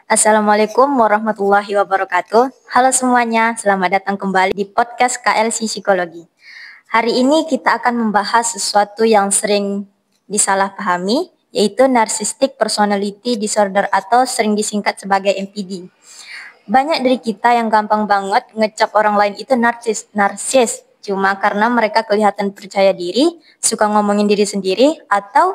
Assalamualaikum warahmatullahi wabarakatuh. Halo semuanya, selamat datang kembali di podcast KLC Psikologi. Hari ini kita akan membahas sesuatu yang sering disalahpahami, yaitu Narcissistic Personality Disorder atau sering disingkat sebagai NPD. Banyak dari kita yang gampang banget ngecap orang lain itu narsis, cuma karena mereka kelihatan percaya diri, suka ngomongin diri sendiri, atau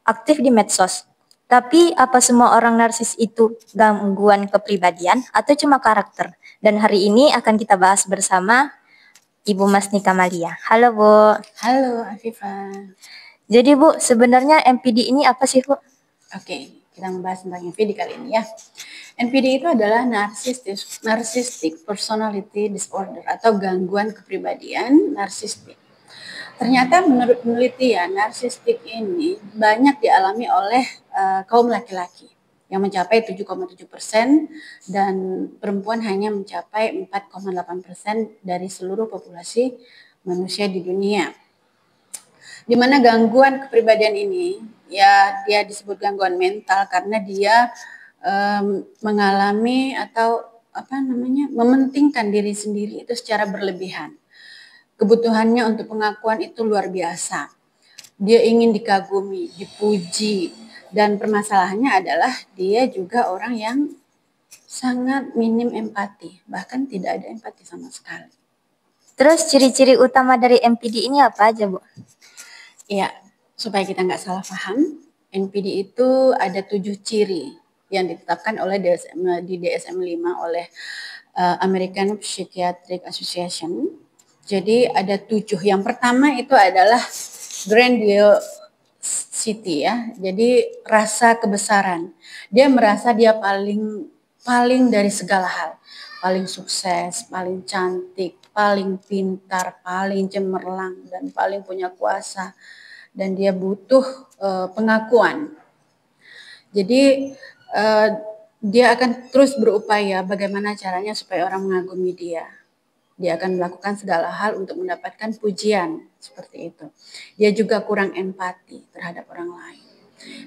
aktif di medsos. Tapi apa semua orang narsis itu gangguan kepribadian atau cuma karakter? Dan hari ini akan kita bahas bersama Ibu Masnika Malia. Halo Bu. Halo Afifah. Jadi Bu, sebenarnya NPD ini apa sih Bu? Oke, kita membahas tentang NPD kali ini ya. NPD itu adalah Narcissistic Personality Disorder atau gangguan kepribadian narsistik. Ternyata menurut penelitian, narsistik ini banyak dialami oleh kaum laki-laki yang mencapai 7,7% dan perempuan hanya mencapai 4,8% dari seluruh populasi manusia di dunia. Di mana gangguan kepribadian ini, ya dia disebut gangguan mental karena dia mengalami atau mementingkan diri sendiri itu secara berlebihan. Kebutuhannya untuk pengakuan itu luar biasa. Dia ingin dikagumi, dipuji, dan permasalahannya adalah dia juga orang yang sangat minim empati, bahkan tidak ada empati sama sekali. Terus ciri-ciri utama dari NPD ini apa aja Bu? Ya, supaya kita nggak salah paham, NPD itu ada 7 ciri yang ditetapkan oleh di DSM-5 oleh American Psychiatric Association. Jadi ada 7. Yang pertama itu adalah grandiosity ya. Jadi rasa kebesaran. Dia merasa dia paling dari segala hal. Paling sukses, paling cantik, paling pintar, paling cemerlang, dan paling punya kuasa. Dan dia butuh pengakuan. Jadi dia akan terus berupaya bagaimana caranya supaya orang mengagumi dia. Dia akan melakukan segala hal untuk mendapatkan pujian, seperti itu. Dia juga kurang empati terhadap orang lain.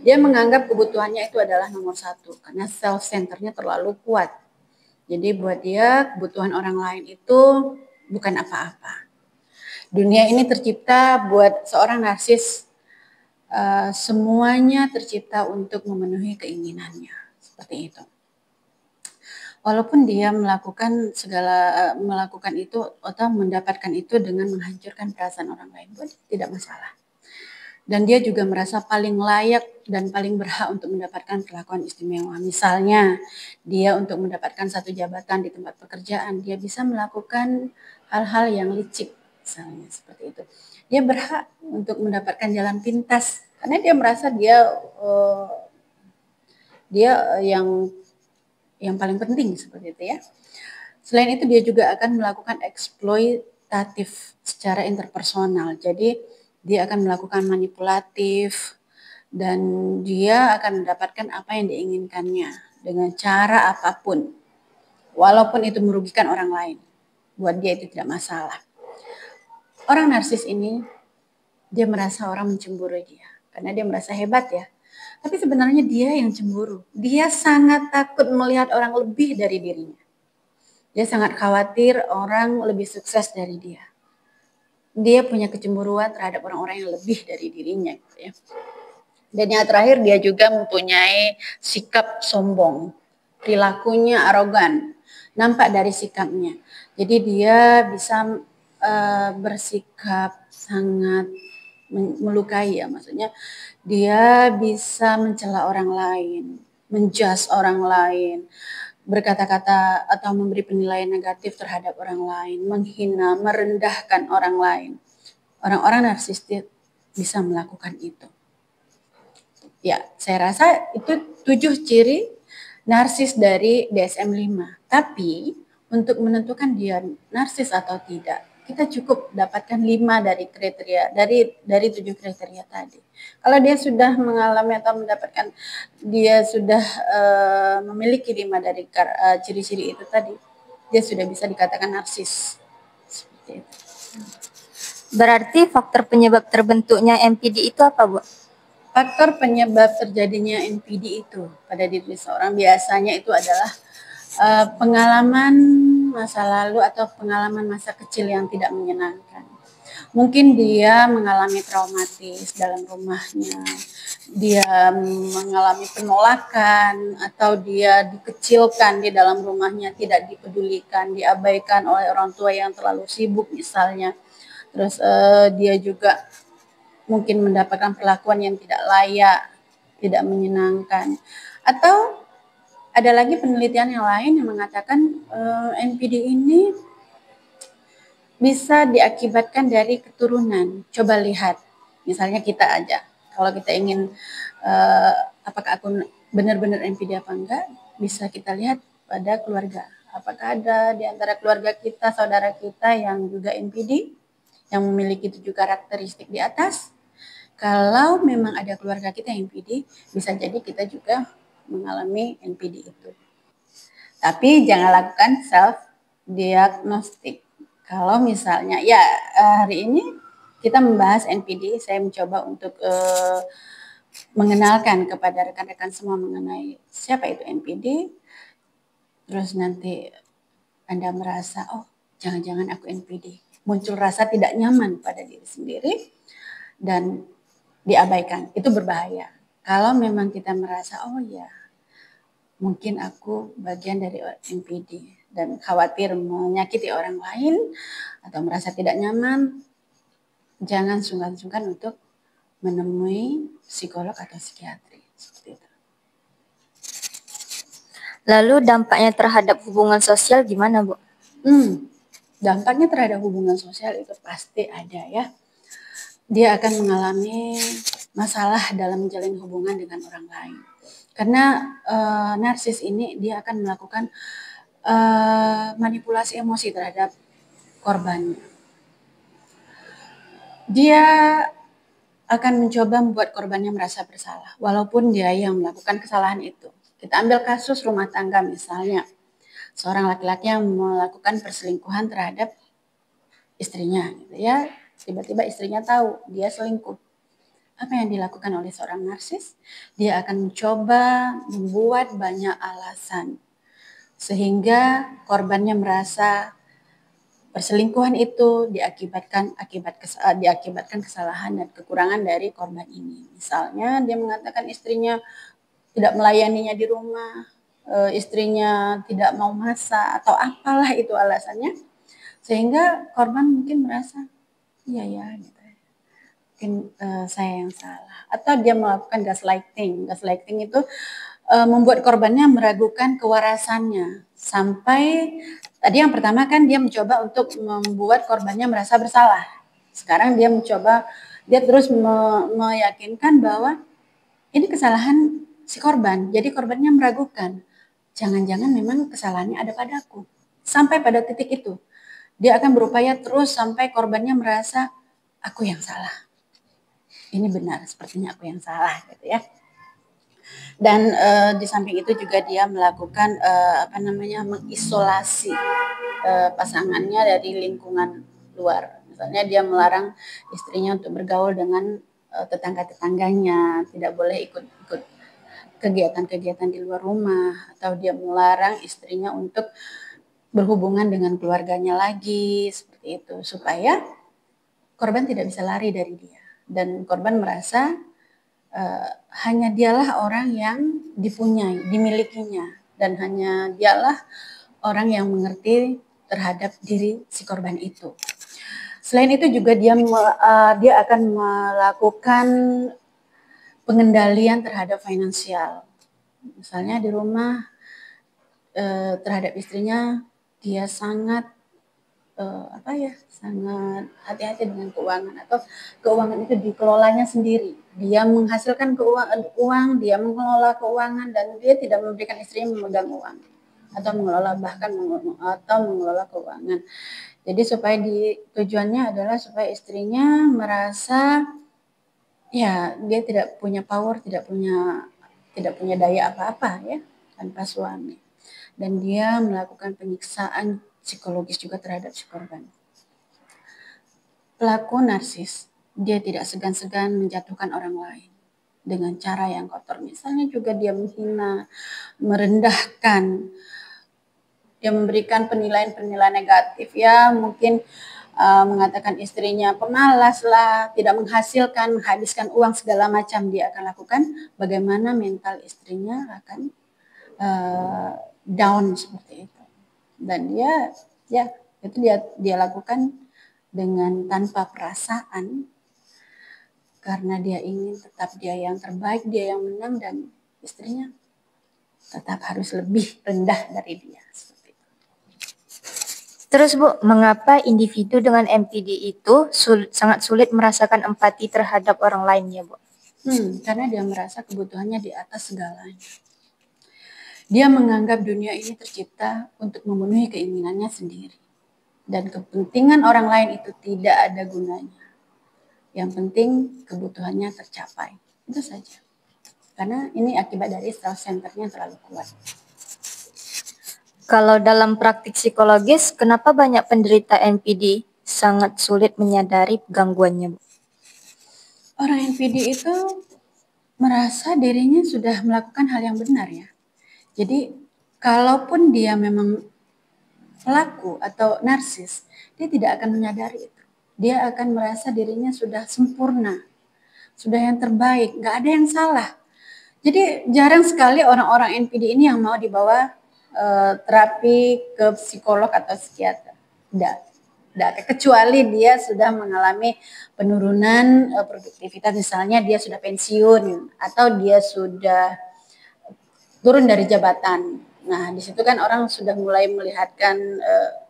Dia menganggap kebutuhannya itu adalah nomor 1, karena self-centerednya terlalu kuat. Jadi buat dia kebutuhan orang lain itu bukan apa-apa. Dunia ini tercipta buat seorang narsis, semuanya tercipta untuk memenuhi keinginannya, seperti itu. Walaupun dia melakukan itu atau mendapatkan itu dengan menghancurkan perasaan orang lain, pun tidak masalah. Dan dia juga merasa paling layak dan paling berhak untuk mendapatkan perlakuan istimewa. Misalnya, dia untuk mendapatkan satu jabatan di tempat pekerjaan, dia bisa melakukan hal-hal yang licik, misalnya seperti itu. Dia berhak untuk mendapatkan jalan pintas karena dia merasa dia yang paling penting, seperti itu ya. Selain itu dia juga akan melakukan eksploitatif secara interpersonal. Jadi dia akan melakukan manipulatif dan dia akan mendapatkan apa yang diinginkannya dengan cara apapun. Walaupun itu merugikan orang lain. Buat dia itu tidak masalah. Orang narsis ini dia merasa orang mencemburui dia karena dia merasa hebat ya. Tapi sebenarnya dia yang cemburu. Dia sangat takut melihat orang lebih dari dirinya. Dia sangat khawatir orang lebih sukses dari dia. Dia punya kecemburuan terhadap orang-orang yang lebih dari dirinya. Gitu ya. Dan yang terakhir dia juga mempunyai sikap sombong. Perilakunya arogan. Nampak dari sikapnya. Jadi dia bisa bersikap sangat melukai ya, maksudnya dia bisa mencela orang lain, menjudge orang lain, berkata-kata atau memberi penilaian negatif terhadap orang lain, menghina, merendahkan orang lain. Orang-orang narsistik bisa melakukan itu. Ya, saya rasa itu 7 ciri narsis dari DSM-5. Tapi untuk menentukan dia narsis atau tidak, kita cukup dapatkan 5 dari kriteria dari 7 kriteria tadi. Kalau dia sudah mengalami atau mendapatkan, dia sudah memiliki 5 dari ciri-ciri itu tadi, dia sudah bisa dikatakan narsis. Seperti itu. Berarti faktor penyebab terbentuknya MPD itu apa, Bu? Faktor penyebab terjadinya NPD itu pada diri seorang biasanya itu adalah pengalaman masa lalu atau pengalaman masa kecil yang tidak menyenangkan. Mungkin dia mengalami traumatis dalam rumahnya, dia mengalami penolakan, atau dia dikecilkan di dalam rumahnya, tidak dipedulikan, diabaikan oleh orang tua yang terlalu sibuk misalnya. Terus dia juga mungkin mendapatkan perlakuan yang tidak layak, tidak menyenangkan. Atau ada lagi penelitian yang lain yang mengatakan NPD ini bisa diakibatkan dari keturunan. Coba lihat, misalnya kita aja, kalau kita ingin apakah aku benar-benar NPD apa enggak, bisa kita lihat pada keluarga. Apakah ada di antara keluarga kita, saudara kita yang juga NPD, yang memiliki 7 karakteristik di atas? Kalau memang ada keluarga kita yang NPD, bisa jadi kita juga mengalami NPD itu. Tapi jangan lakukan self diagnostik. Kalau misalnya ya hari ini kita membahas NPD, saya mencoba untuk mengenalkan kepada rekan-rekan semua mengenai siapa itu NPD. Terus nanti Anda merasa, oh jangan-jangan aku NPD. Muncul rasa tidak nyaman pada diri sendiri dan diabaikan. Itu berbahaya. Kalau memang kita merasa, oh ya mungkin aku bagian dari NPD dan khawatir menyakiti orang lain atau merasa tidak nyaman, jangan sungkan-sungkan untuk menemui psikolog atau psikiatri. Seperti itu. Lalu dampaknya terhadap hubungan sosial gimana, Bu? Dampaknya terhadap hubungan sosial itu pasti ada ya. Dia akan mengalami masalah dalam menjalin hubungan dengan orang lain. Karena narsis ini dia akan melakukan manipulasi emosi terhadap korbannya. Dia akan mencoba membuat korbannya merasa bersalah, walaupun dia yang melakukan kesalahan itu. Kita ambil kasus rumah tangga misalnya, seorang laki-laki yang melakukan perselingkuhan terhadap istrinya, gitu ya. Tiba-tiba istrinya tahu dia selingkuh. Apa yang dilakukan oleh seorang narsis? Dia akan mencoba membuat banyak alasan sehingga korbannya merasa perselingkuhan itu diakibatkan kesalahan dan kekurangan dari korban ini. Misalnya dia mengatakan istrinya tidak melayaninya di rumah, istrinya tidak mau masak atau apalah itu alasannya, sehingga korban mungkin merasa iya ya gitu. Mungkin saya yang salah. Atau dia melakukan gaslighting. Gaslighting itu membuat korbannya meragukan kewarasannya sampai tadi yang pertama kan dia mencoba untuk membuat korbannya merasa bersalah. Sekarang dia terus meyakinkan bahwa ini kesalahan si korban. Jadi korbannya meragukan. Jangan-jangan memang kesalahannya ada padaku. Sampai pada titik itu. Dia akan berupaya terus sampai korbannya merasa aku yang salah. Ini benar, sepertinya aku yang salah gitu ya. Dan di samping itu juga dia melakukan mengisolasi pasangannya dari lingkungan luar. Misalnya dia melarang istrinya untuk bergaul dengan tetangga-tetangganya, tidak boleh ikut kegiatan-kegiatan di luar rumah, atau dia melarang istrinya untuk berhubungan dengan keluarganya lagi, seperti itu, supaya korban tidak bisa lari dari dia. Dan korban merasa hanya dialah orang yang dipunyai, dimilikinya, dan hanya dialah orang yang mengerti terhadap diri si korban itu. Selain itu juga dia akan melakukan pengendalian terhadap finansial. Misalnya di rumah terhadap istrinya dia sangat sangat hati-hati dengan keuangan, atau keuangan itu dikelolanya sendiri. Dia menghasilkan uang, dia mengelola keuangan, dan dia tidak memberikan istrinya memegang uang atau mengelola keuangan. Jadi tujuannya adalah supaya istrinya merasa ya dia tidak punya power, tidak punya daya apa-apa ya tanpa suami. Dan dia melakukan penyiksaan psikologis juga terhadap si korban. Pelaku narsis, dia tidak segan-segan menjatuhkan orang lain dengan cara yang kotor. Misalnya juga dia menghina, merendahkan, dia memberikan penilaian-penilaian negatif, ya mungkin mengatakan istrinya pemalas lah, tidak menghasilkan, menghabiskan uang segala macam dia akan lakukan. Bagaimana mental istrinya akan down seperti itu. Dan dia ya itu dia lakukan dengan tanpa perasaan, karena dia ingin tetap dia yang terbaik, dia yang menang, dan istrinya tetap harus lebih rendah dari dia. Terus Bu, mengapa individu dengan MPD itu sangat sulit merasakan empati terhadap orang lainnya, Bu? Karena dia merasa kebutuhannya di atas segalanya. Dia menganggap dunia ini tercipta untuk memenuhi keinginannya sendiri. Dan kepentingan orang lain itu tidak ada gunanya. Yang penting kebutuhannya tercapai. Itu saja. Karena ini akibat dari self-centerednya terlalu kuat. Kalau dalam praktik psikologis, kenapa banyak penderita NPD sangat sulit menyadari gangguannya, Bu? Orang NPD itu merasa dirinya sudah melakukan hal yang benar, ya. Jadi kalaupun dia memang pelaku atau narsis, dia tidak akan menyadari itu. Dia akan merasa dirinya sudah sempurna, sudah yang terbaik, nggak ada yang salah. Jadi jarang sekali orang-orang NPD ini yang mau dibawa terapi ke psikolog atau psikiater. Tidak, kecuali dia sudah mengalami penurunan produktivitas, misalnya dia sudah pensiun atau dia sudah turun dari jabatan. Nah, di situ kan orang sudah mulai melihatkan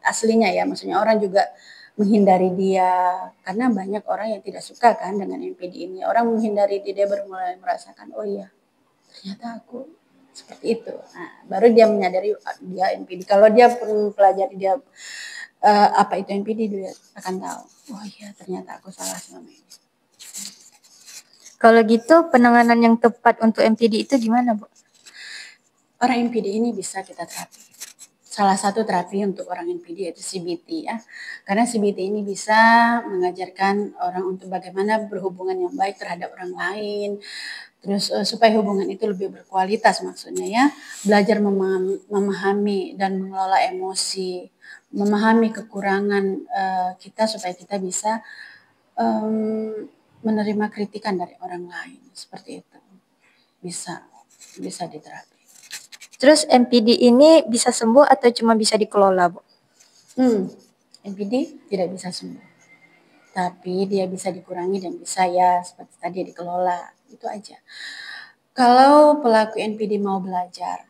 aslinya, ya. Maksudnya orang juga menghindari dia karena banyak orang yang tidak suka kan dengan NPD ini. Orang menghindari dia baru mulai merasakan, oh iya, ternyata aku seperti itu. Nah, baru dia menyadari dia NPD. Kalau dia pun pelajari dia apa itu NPD, dia akan tahu, oh iya, ternyata aku salah selama ini. Kalau gitu penanganan yang tepat untuk NPD itu gimana, Bu? Orang NPD ini bisa kita terapi. Salah satu terapi untuk orang NPD yaitu CBT, ya. Karena CBT ini bisa mengajarkan orang untuk bagaimana berhubungan yang baik terhadap orang lain. Terus supaya hubungan itu lebih berkualitas, maksudnya, ya. Belajar memahami dan mengelola emosi, memahami kekurangan kita supaya kita bisa menerima kritikan dari orang lain, seperti itu. Bisa diterapi. Terus NPD ini bisa sembuh atau cuma bisa dikelola, Bu? NPD tidak bisa sembuh, tapi dia bisa dikurangi dan bisa, ya, seperti tadi, dikelola. Itu aja. Kalau pelaku NPD mau belajar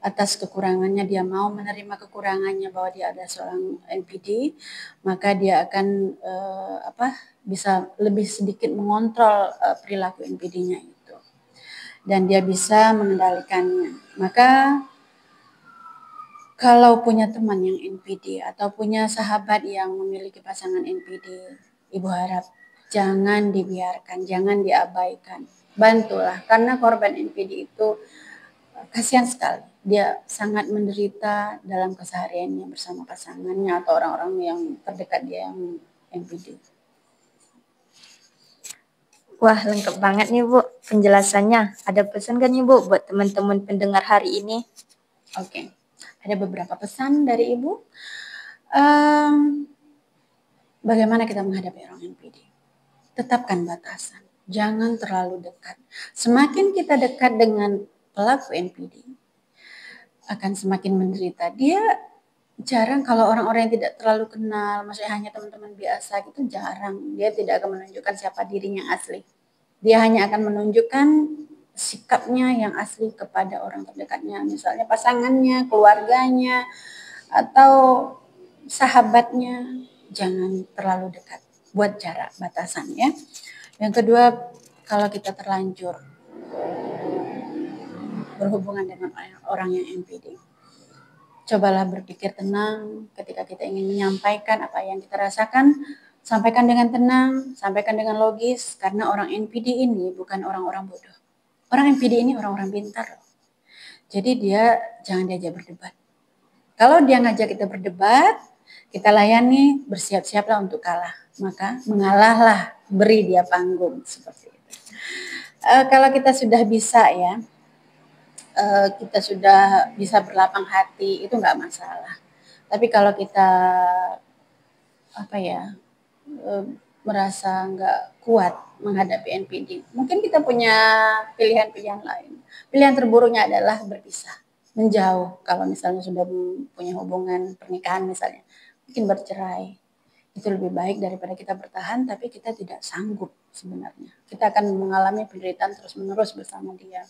atas kekurangannya, dia mau menerima kekurangannya bahwa dia ada seorang NPD, maka dia akan bisa lebih sedikit mengontrol perilaku NPD-nya itu, dan dia bisa mengendalikannya. Maka kalau punya teman yang NPD atau punya sahabat yang memiliki pasangan NPD, Ibu harap jangan dibiarkan, jangan diabaikan. Bantulah, karena korban NPD itu kasihan sekali. Dia sangat menderita dalam kesehariannya bersama pasangannya atau orang-orang yang terdekat dia yang NPD. Wah, lengkap banget nih, Bu, penjelasannya. Ada pesan kan nih, Bu, buat teman-teman pendengar hari ini? Oke. Ada beberapa pesan dari Ibu. Bagaimana kita menghadapi orang NPD? Tetapkan batasan. Jangan terlalu dekat. Semakin kita dekat dengan pelaku NPD, akan semakin menderita. Dia jarang, kalau orang-orang yang tidak terlalu kenal, maksudnya hanya teman-teman biasa gitu, jarang. Dia tidak akan menunjukkan siapa dirinya asli. Dia hanya akan menunjukkan sikapnya yang asli kepada orang terdekatnya, misalnya pasangannya, keluarganya, atau sahabatnya. Jangan terlalu dekat, buat jarak, batasan, ya. Yang kedua, kalau kita terlanjur berhubungan dengan orang yang NPD, cobalah berpikir tenang ketika kita ingin menyampaikan apa yang kita rasakan. Sampaikan dengan tenang, sampaikan dengan logis, karena orang NPD ini bukan orang-orang bodoh. Orang NPD ini orang-orang pintar. Jadi dia jangan diajak berdebat. Kalau dia ngajak kita berdebat, Kita layani, bersiap-siaplah untuk kalah. Maka mengalahlah, beri dia panggung seperti itu. Kalau kita sudah bisa ya, kita sudah bisa berlapang hati, itu nggak masalah. Tapi kalau kita merasa nggak kuat menghadapi NPD, mungkin kita punya pilihan-pilihan lain. Pilihan terburuknya adalah berpisah, menjauh. Kalau misalnya sudah punya hubungan pernikahan misalnya, mungkin bercerai. Itu lebih baik daripada kita bertahan tapi kita tidak sanggup sebenarnya. Kita akan mengalami penderitaan terus-menerus bersama dia.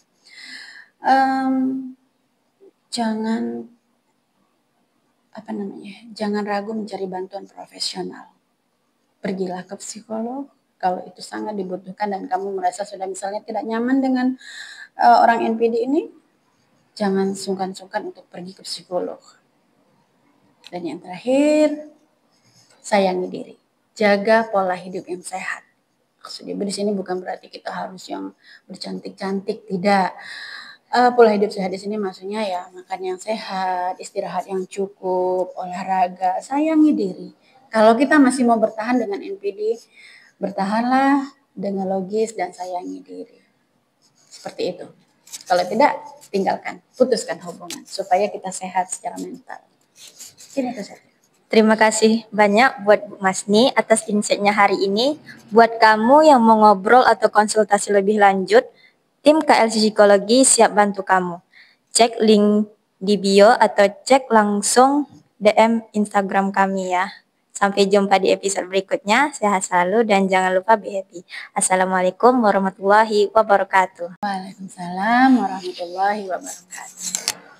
Jangan ragu mencari bantuan profesional. Pergilah ke psikolog kalau itu sangat dibutuhkan dan kamu merasa sudah misalnya tidak nyaman dengan orang NPD ini, jangan sungkan-sungkan untuk pergi ke psikolog. Dan yang terakhir, sayangi diri. Jaga pola hidup yang sehat. Maksudnya di sini bukan berarti kita harus yang bercantik-cantik, tidak. Pola hidup sehat di sini maksudnya ya makan yang sehat, istirahat yang cukup, olahraga, sayangi diri. Kalau kita masih mau bertahan dengan NPD, bertahanlah dengan logis dan sayangi diri. Seperti itu. Kalau tidak, tinggalkan, putuskan hubungan supaya kita sehat secara mental. Ini itu saja. Terima kasih banyak buat Bu Masni atas insight-nya hari ini. Buat kamu yang mau ngobrol atau konsultasi lebih lanjut, tim KLC Psikologi siap bantu kamu. Cek link di bio atau cek langsung DM Instagram kami ya. Sampai jumpa di episode berikutnya. Sehat selalu dan jangan lupa be happy. Assalamualaikum warahmatullahi wabarakatuh. Waalaikumsalam warahmatullahi wabarakatuh.